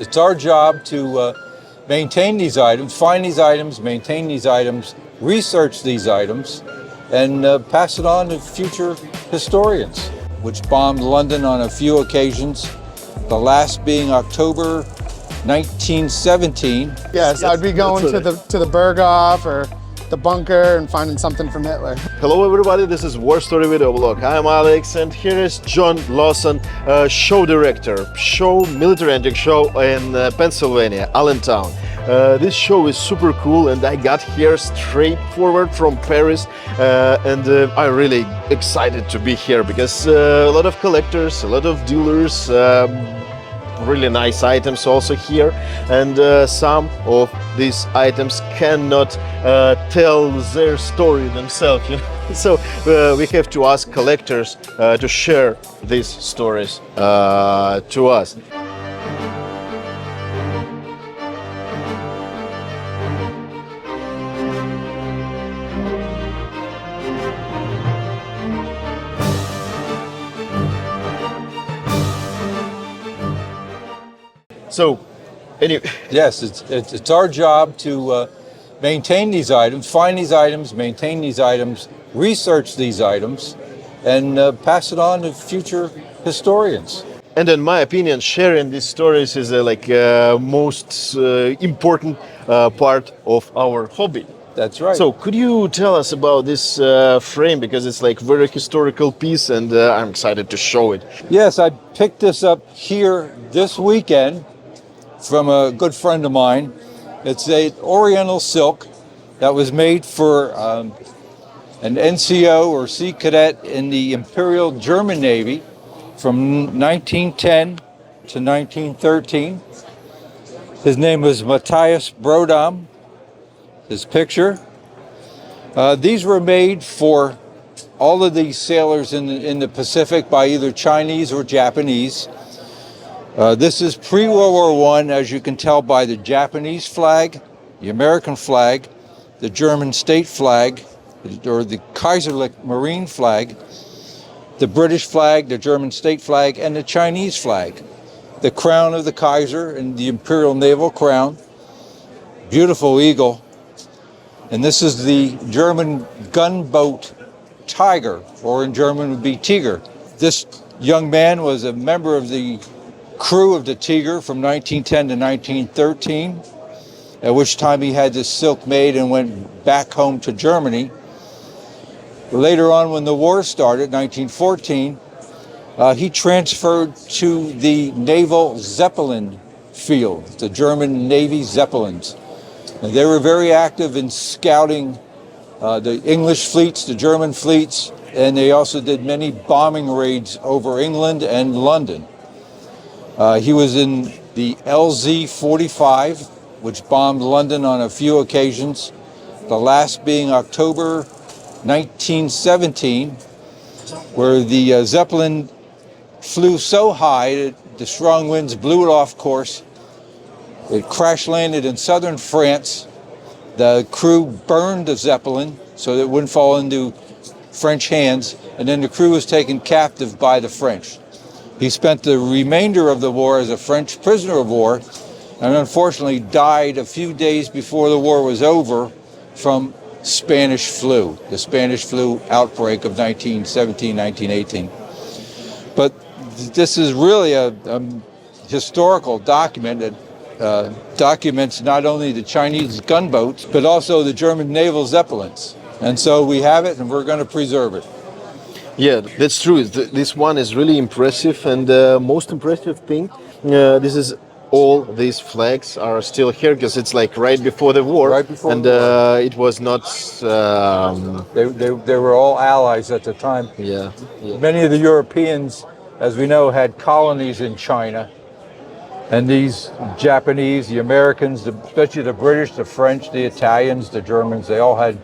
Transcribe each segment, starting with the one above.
It's our job to maintain these items, find these items, maintain these items, research these items, and pass it on to future historians, which bombed London on a few occasions, the last being October 1917. Yes, I'd be going to the Berghof or the bunker and finding something from Hitler. Hello everybody, this is WarStory video blog. I'm Alex and here is John Lawson, show director, military antique show in Pennsylvania, ALLENTOWN. This show is super cool and I got here straight forward from Paris and I'm really excited to be here because a lot of collectors, a lot of dealers, really nice items also here, and some of these items cannot tell their story themselves, you know? So we have to ask collectors to share these stories to us. So, anyway. Yes, it's our job to maintain these items, find these items, maintain these items, research these items, and pass it on to future historians. And in my opinion, sharing these stories is most important part of our hobby. That's right. So, could you tell us about this frame, because it's like very historical piece, and I'm excited to show it. Yes, I picked this up here this weekend from a good friend of mine. It's a Oriental silk that was made for an NCO or Sea Cadet in the Imperial German Navy from 1910 to 1913. His name was Matthias Brodam. His picture. These were made for all of these sailors in the Pacific by either Chinese or Japanese. This is pre-World War I, as you can tell by the Japanese flag, the American flag, the German state flag, or the Kaiserlich Marine flag, the British flag, the German state flag, and the Chinese flag. The crown of the Kaiser and the Imperial Naval Crown. Beautiful eagle. And this is the German gunboat Tiger, or in German would be Tiger. This young man was a member of the crew of the Tiger from 1910 to 1913, at which time he had this silk made and went back home to Germany. Later on, when the war started, 1914, he transferred to the naval Zeppelin field, the German Navy Zeppelins. And they were very active in scouting the English fleets, the German fleets, and they also did many bombing raids over England and London. He was in the LZ-45, which bombed London on a few occasions, the last being October 1917, where the Zeppelin flew so high that the strong winds blew it off course. It crash landed in southern France. The crew burned the Zeppelin so that it wouldn't fall into French hands, and then the crew was taken captive by the French. He spent the remainder of the war as a French prisoner of war, and unfortunately died a few days before the war was over from Spanish flu, the Spanish flu outbreak of 1917, 1918. But this is really a historical document that documents not only the Chinese gunboats, but also the German naval Zeppelins. And so we have it, and we're going to preserve it. Yeah, that's true. This one is really impressive, and the most impressive thing, this is all these flags are still here because it's like right before the war. Right before and the war. It was not. They were all allies at the time. Yeah. Many of the Europeans, as we know, had colonies in China. And these Japanese, the Americans, especially the British, the French, the Italians, the Germans, they all had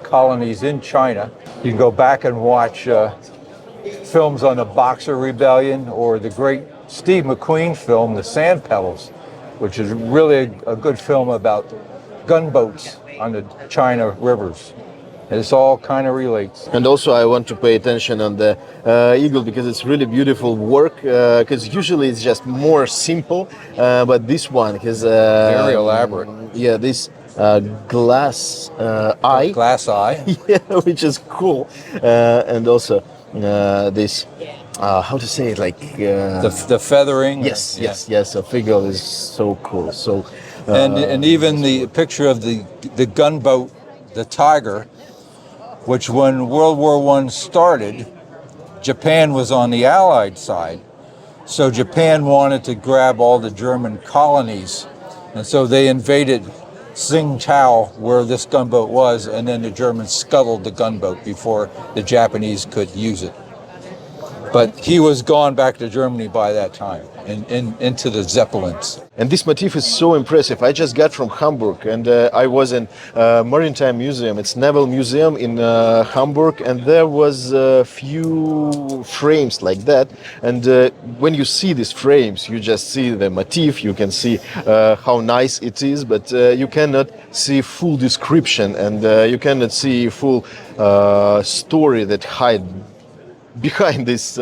colonies in China. You can go back and watch films on the Boxer Rebellion or the great Steve McQueen film, The Sand Pebbles, which is really a good film about gunboats on the China rivers. This all kind of relates. And also, I want to pay attention on the eagle because it's really beautiful work. Because usually it's just more simple, but this one has Very elaborate. Yeah, this glass eye. Glass eye. Yeah, which is cool. And also this. How to say it? Like The feathering. yes, yes, yes. A figure is so cool. So And even the picture of the gunboat, the Tiger, which when World War I started, Japan was on the Allied side. So Japan wanted to grab all the German colonies. And so they invaded Tsingtao, where this gunboat was, and then the Germans scuttled the gunboat before the Japanese could use it. But he was gone back to Germany by that time, into the Zeppelins. And this motif is so impressive. I just got from Hamburg, and I was in Maritime Museum. It's Naval Museum in Hamburg, and there was a few frames like that. And when you see these frames, you just see the motif. You can see how nice it is, but you cannot see full description, and you cannot see full story that hide behind this.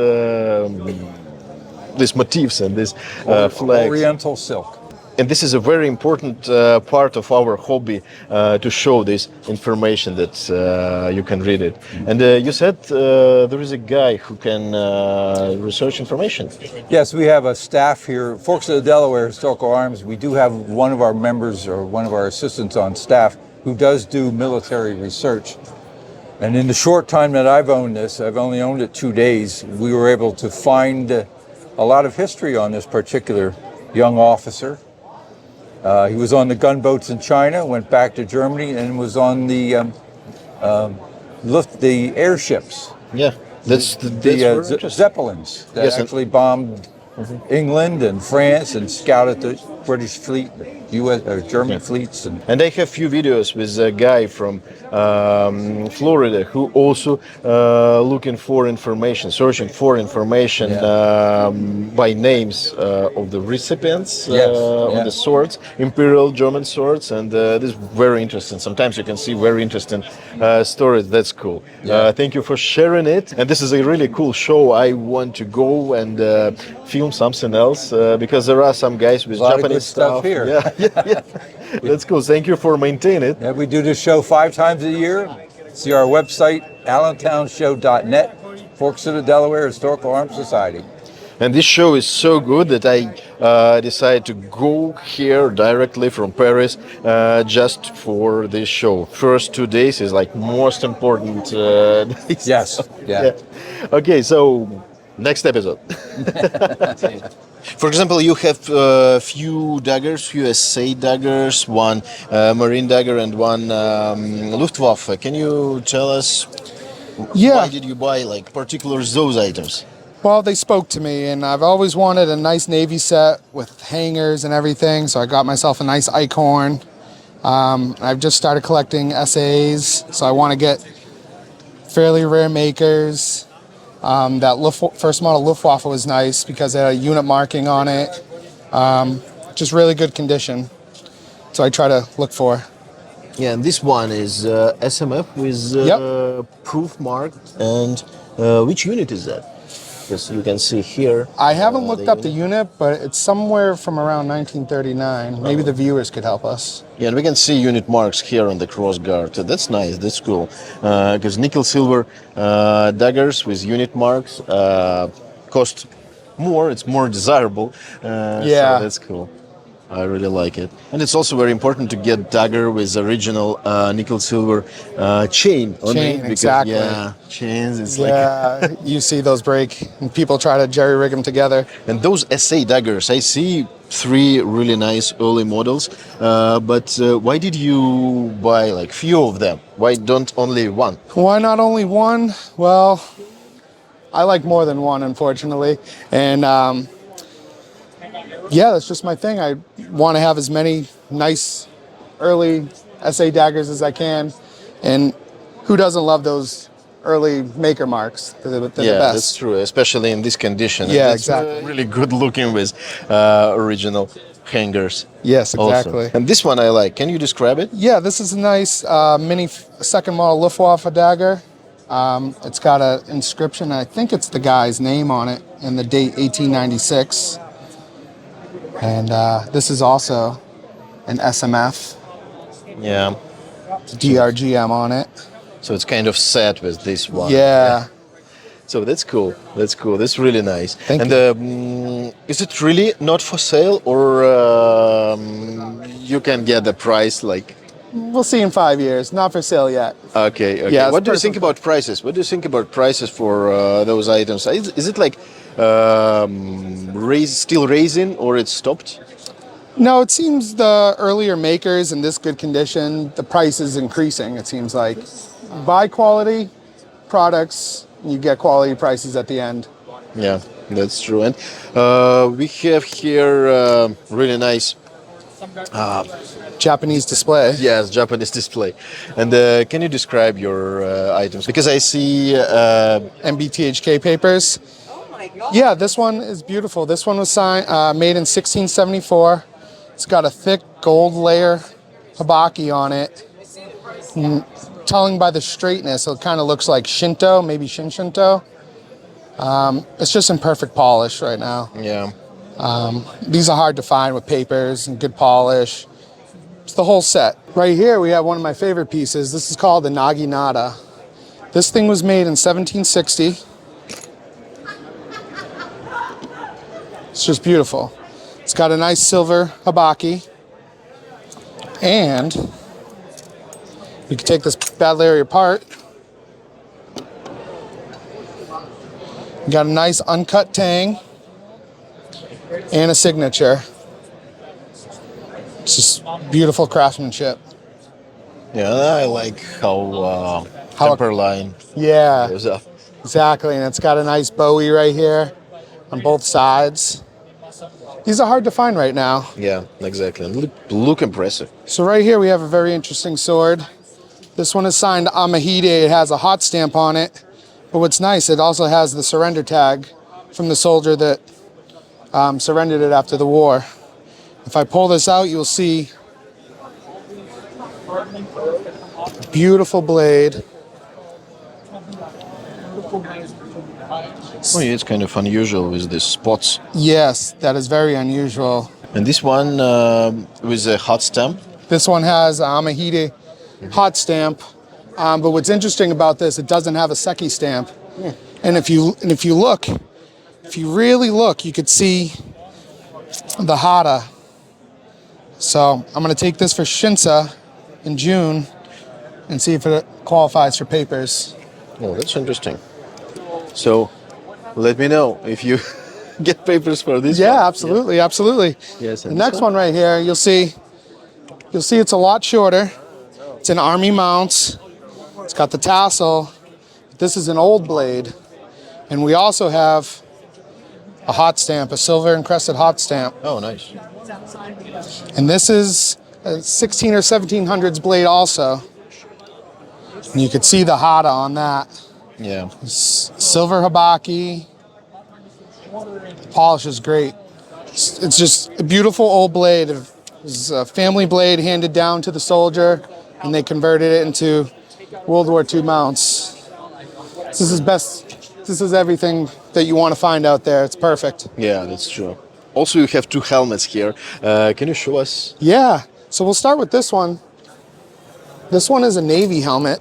These motifs and these flags. Oriental silk. And this is a very important part of our hobby to show this information that you can read it. And you said there is a guy who can research information. Yes, we have a staff here. Forks of the Delaware Historical Arms, we do have one of our members or one of our assistants on staff who does do military research. And in the short time that I've owned this, I've only owned it 2 days, we were able to find a lot of history on this particular young officer. He was on the gunboats in China, went back to Germany, and was on the airships. Yeah, that's Zeppelins that Yes, actually bombed England and France and scouted the British fleet, U.S. or German fleets. And I have few videos with a guy from Florida who also looking for information, searching for information by names of the recipients of the swords, Imperial German swords, and this is very interesting. Sometimes you can see very interesting stories. That's cool. Thank you for sharing it. And this is a really cool show. I want to go and film something else because there are some guys with Japanese stuff here. Yeah. That's cool. Thank you for maintaining it. Yeah, we do this show 5 times a year. See our website, allentownshow.net, Forks of the Delaware Historical Arms Society. And this show is so good that I decided to go here directly from Paris just for this show. First 2 days is like most important days. Yes. Yeah. Okay, so next episode. For example, you have a few daggers, few SA daggers, one marine dagger and one Luftwaffe. Can you tell us why did you buy like particulars those items? Well, they spoke to me, and I've always wanted a nice Navy set with hangers and everything, so I got myself a nice Eichhorn. I've just started collecting SAs, so I want to get fairly rare makers. That first model Luftwaffe was nice because it had a unit marking on it. Just really good condition. So I try to look for. Yeah, and this one is SMF with proof mark. And which unit is that? Because you can see here. I haven't looked up the unit, but it's somewhere from around 1939. Maybe the viewers could help us. Yeah, and we can see unit marks here on the crossguard. That's nice, that's cool. Because nickel silver daggers with unit marks cost more, it's more desirable. So that's cool. I really like it. And it's also very important to get dagger with original nickel silver chain on it. Because, exactly. Yeah, chains. It's You see those break, and people try to jerry rig them together. And those SA daggers, I see 3 really nice early models. But why did you buy like few of them? Why don't only one? Why not only one? Well, I like more than one, unfortunately. And that's just my thing. I want to have as many nice early SA daggers as I can. And who doesn't love those early maker marks? They're the best. That's true, especially in this condition. Yeah, That's exactly. Really good looking with original hangers. Yes, Also. exactly. And this one I like. Can you describe it? Yeah, this is a nice mini second model Luftwaffe dagger. It's got an inscription. I think it's the guy's name on it and the date 1896. And this is also an SMF. Yeah. It's DRGM on it. So it's kind of set with this one. Yeah. So that's cool. That's cool. That's really nice. Thank you. Is it really not for sale, or you can get the price like? We'll see in 5 years. Not for sale yet. Okay. Okay. Yeah, What do you think about prices? What do you think about prices for those items? Is it like still raising, or it's stopped? No, it seems the earlier makers in this good condition, the price is increasing. It seems like buy quality products, you get quality prices at the end. Yeah, that's true. And we have here really nice. Japanese display. Yes, Japanese display. And can you describe your items? Because I see MBTHK papers. Yeah, this one is beautiful. This one was made in 1674. It's got a thick gold layer habaki on it. Telling by the straightness, it kind of looks like Shinto, maybe Shinto. It's just in perfect polish right now. yeah. These are hard to find with papers and good polish. It's the whole set. Right here we have one of my favorite pieces. This is called the Naginata. This thing was made in 1760. It's just beautiful. It's got a nice silver habaki. And you can take this bad Larry apart. You got a nice uncut tang and a signature. It's just beautiful craftsmanship. Yeah, I like how temper line Yeah, goes up. exactly. And it's got a nice Bowie right here on both sides. These are hard to find right now. Yeah, exactly. And look impressive. So right here we have a very interesting sword. This one is signed Amahide. It has a hot stamp on it. But what's nice, it also has the surrender tag from the soldier that surrendered it after the war. If I pull this out, you'll see beautiful blade. Oh, yeah, it's kind of unusual with these spots. Yes, that is very unusual. And this one with a hot stamp. This one has Amahide hot stamp. But what's interesting about this, it doesn't have a Seki stamp. And if you really look, you could see the Hada. So I'm gonna take this for Shinsa in June and see if it qualifies for papers. Oh, that's interesting. So let me know if you get papers for this one. Yeah, absolutely, absolutely. Yes, The and next this one right here, you'll see it's a lot shorter. It's an army mount. It's got the tassel. This is an old blade. And we also have a hot stamp, a silver encrusted hot stamp. Oh, nice. And this is a 16 or 1700s blade also. And you could see the Hada on that. Yeah. Silver habaki. The polish is great. It's just a beautiful old blade. It was a family blade handed down to the soldier, and they converted it into World War II mounts. This is everything that you want to find out there. It's perfect. Yeah, that's true. Also, you have two helmets here. Can you show us? Yeah, so we'll start with this one. This one is a Navy helmet.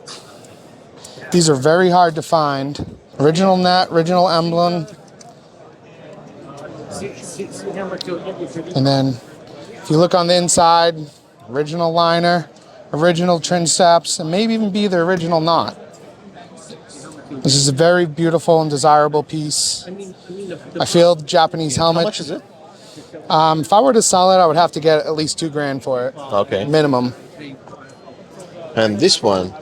These are very hard to find. Original net, original emblem. And then if you look on the inside, original liner, original trim straps, and maybe even be the original knot. This is a very beautiful and desirable piece. I feel the Japanese helmet. How much is it? If I were to sell it, I would have to get at least $2,000 for it. Okay. Minimum. And this one?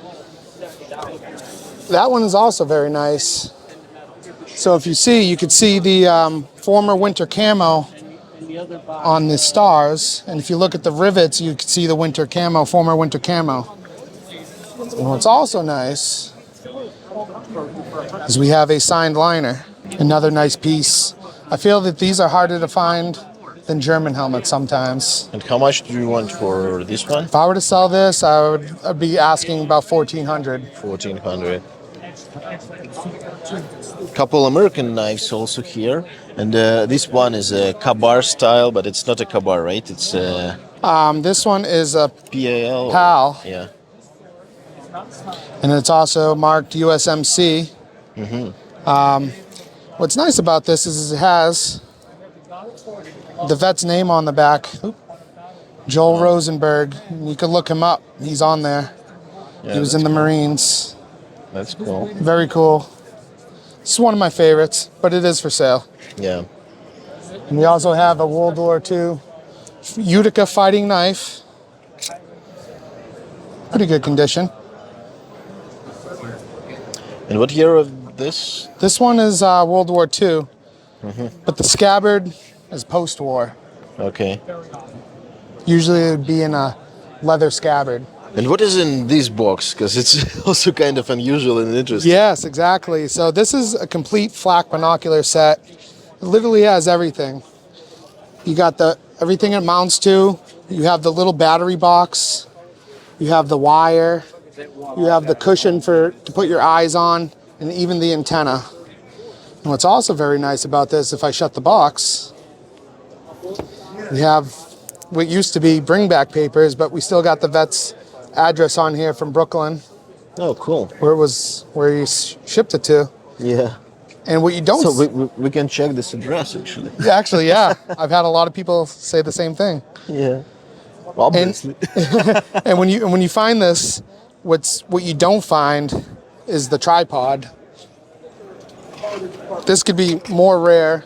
That one is also very nice. So if you see, you could see the former winter camo on the stars. And if you look at the rivets, you can see the winter camo, former winter camo. And what's also nice is we have a signed liner. Another nice piece. I feel that these are harder to find than German helmets sometimes. And how much do you want for this one? If I were to sell this, I'd be asking about 1,400. 1,400. Couple American knives also here, and this one is a Kabar style, but it's not a Kabar, right? It's a This one is a PAL. PAL, Yeah. and it's also marked USMC. What's nice about this is it has the vet's name on the back, Joel Rosenberg. You can look him up. He's on there. Yeah, He was in the Marines. That's cool. Very cool. It's one of my favorites, but it is for sale. Yeah. And we also have a World War II Utica fighting knife. Pretty good condition. And what year of this? This one is World War II, but the scabbard is post-war. Okay. Usually it would be in a leather scabbard. And what is in this box? Because it's also kind of unusual and interesting. Yes, exactly. So this is a complete flak binocular set. It literally has everything. You got everything it mounts to. You have the little battery box. You have the wire. You have the cushion to put your eyes on, and even the antenna. And what's also very nice about this, if I shut the box, we have what used to be bring back papers, but we still got the vet's address on here from Brooklyn, Oh, cool. where he shipped it to. Yeah. And what you don't So we can check this address actually. actually, yeah, I've had a lot of people say the same thing. Yeah. Obviously. And when you find this, what you don't find is the tripod. This could be more rare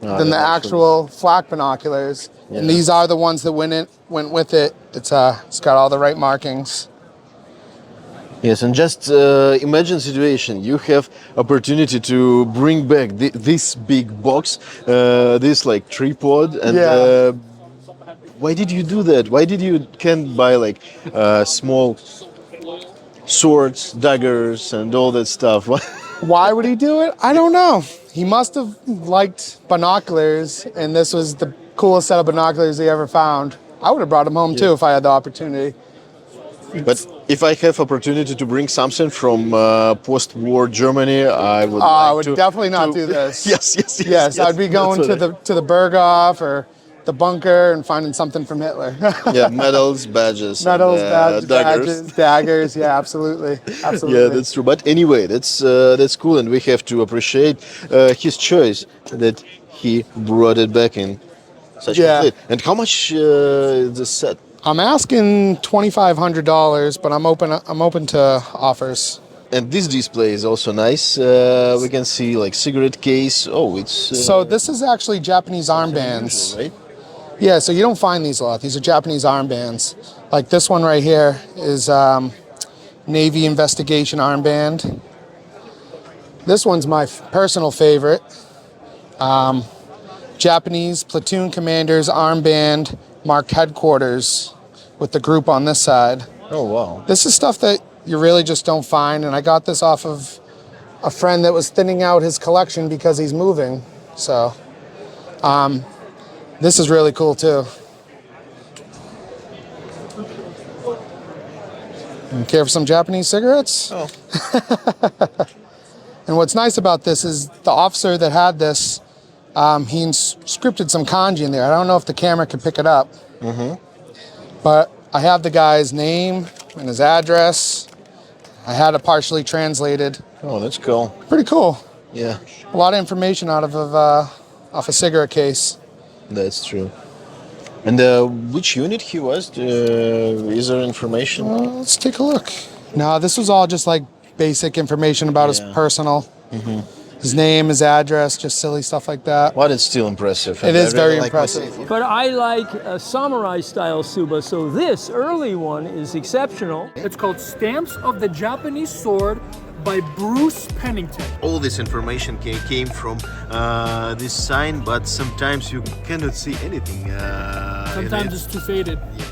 than the actual flak binoculars, and Yeah. these are the ones that went with it. It's got all the right markings. Yes, and just imagine situation. You have opportunity to bring back this big box, this like tripod, and Yeah. why did you do that? Why did you can't buy like small swords, daggers, and all that stuff? Why would he do it? I don't know. He must have liked binoculars, and this was the coolest set of binoculars he ever found. I would have brought them home too if I had the opportunity. But if I have opportunity to bring something from post-war Germany, I would. I like would to, definitely not to- do this. Yes, I'd be going that's to what the Berghof or the bunker and finding something from Hitler. yeah, medals, badges, Medals, and, badges, daggers. daggers. Yeah, absolutely, absolutely. Yeah, that's true. But anyway, that's cool, and we have to appreciate his choice that he brought it back in such Yeah. complete. And how much is the set? I'm asking $2,500, but I'm open to offers. And this display is also nice. We can see like cigarette case. Oh, it's So this is actually Japanese armbands. unusual, right? Yeah, so you don't find these a lot. These are Japanese armbands. Like this one right here is Navy Investigation armband. This one's my personal favorite. Japanese Platoon Commander's armband marked headquarters with the group on this side. Oh wow. This is stuff that you really just don't find, and I got this off of a friend that was thinning out his collection because he's moving. So this is really cool too. You care for some Japanese cigarettes? Oh. And what's nice about this is the officer that had this, he scripted some kanji in there. I don't know if the camera can pick it up, but I have the guy's name and his address. I had it partially translated. Oh, that's cool. Pretty cool. Yeah, A lot of information out of off a cigarette case. that's true. And which unit he was? Is there information? Let's take a look. No, this was all just like basic information about his Yeah. personal. His name, his address, just silly stuff like that. But it's still impressive. It and is I very really like what impressive. they- But I like a samurai style suba, so this early one is exceptional. It's called Stamps of the Japanese Sword by Bruce Pennington. All this information came from this sign, but sometimes you cannot see anything. Sometimes it's too faded. Yeah.